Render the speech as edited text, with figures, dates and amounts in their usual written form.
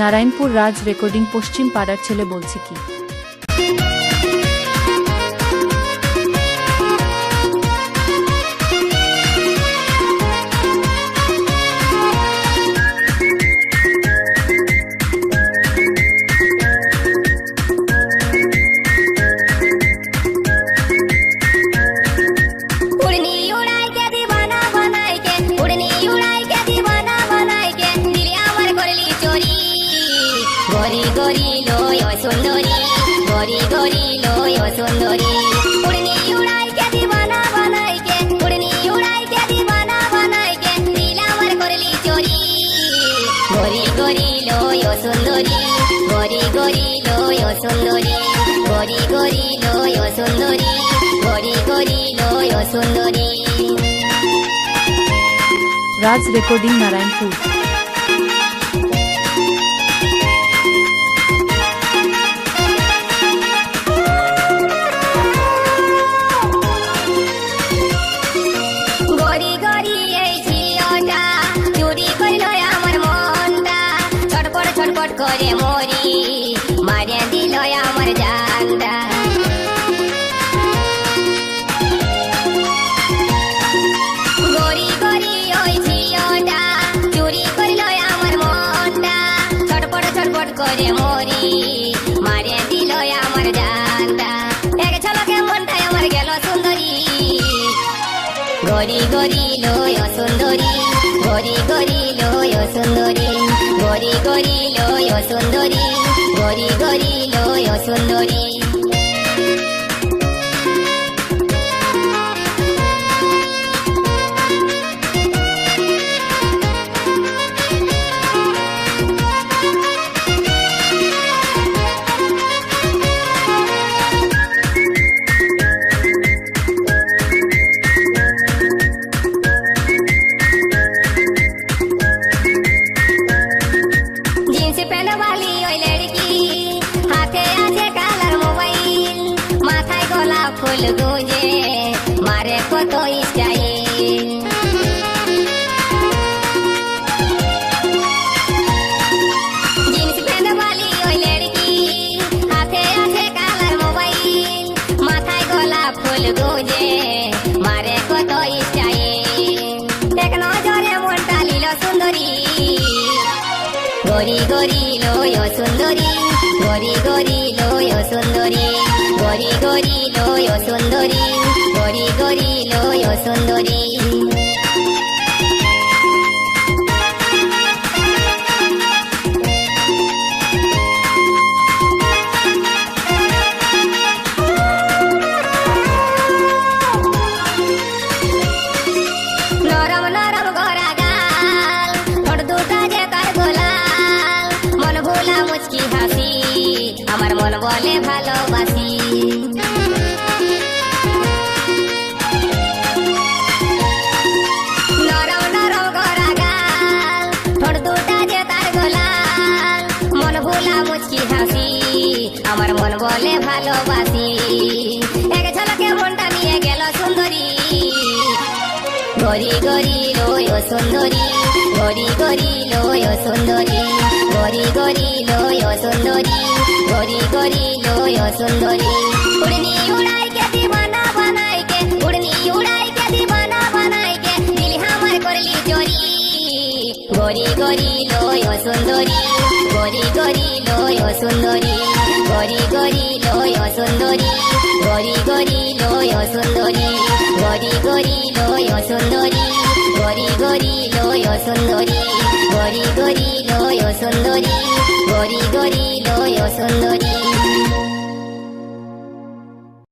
নারায়ণপুর রাজ recording পশ্চিম পাড়ার ছেলে বলছি কি গরি গরি লয় সুন্দরী গরি গরি লয় সুন্দরী উড়নি উড়াই কে দিবানা বানাই কে উড়নি উড়াই কে দিবানা বানাই কে দিল আমার করলি চোরি গরি গরি লয় সুন্দরী গরি গরি লয় সুন্দরী গরি গরি লয় সুন্দরী গরি গরি লয় সুন্দরী রাজ রেকর্ডিং নারায়ণপুর করে মরি মারিয়া দিল আমার জানটা গরি গরি ওই ঝিওটা চুরি করল আমার মনটা ছটপট করে মরি মারিয়া দিল আমার জানটা এক ঝলকে মনটাই আমার গেল সুন্দরী গরি গরি লয় সুন্দরী গরি গরি লয় সুন্দরী গরি গরি লয় সুন্দরী গরি গরি লয় সুন্দরী ফুল গুজে মারে কত স্টাইল জিন্স প্যান্ট वाली ওই লড়কি হাতে আছে কালার মোবাইল মাথায় গোলাপ ফুল গুজে মারে কত স্টাইল এক নজরে মনটা লীল সুন্দরী গরি গরি লয় সুন্দরী গরি গরি লয় সুন্দরী গরি গরি লয় সুন্দরী গরি গরি লয় সুন্দরী নরম নরম গড়া গাল ঠোঁট দুটা যে তার গোলাল মন ভোলা মুচকি হাসি আমার মন বলে ভালোবাসি নরম নরম গড়া গাল ঠোঁট দুটা যে তার গোলাল মন ভোলা মুচকি হাসি আমার মন বলে ভালোবাসি এক ঝলকে মনটা নিয়ে গেল সুন্দরী গরি গরি লয় সুন্দরী গরি গরি লয় সুন্দরী গরি গরি লয় সুন্দরী গরি গরি লয় সুন্দরী উড়নি উড়াই কে দিবানা বানাই কে উড়নি উড়াই কে দিবানা বানাই কে দিল আমার করলি চোরি গরি গরি লয় সুন্দরী গরি গরি লয় সুন্দরী গরি গরি লয় সুন্দরী গরি গরি লয় সুন্দরী গরি গরি লয় সুন্দরী গরি গরি লয় সুন্দরী গরি গরি লয় সুন্দরী গরি গরি লয় সুন্দরী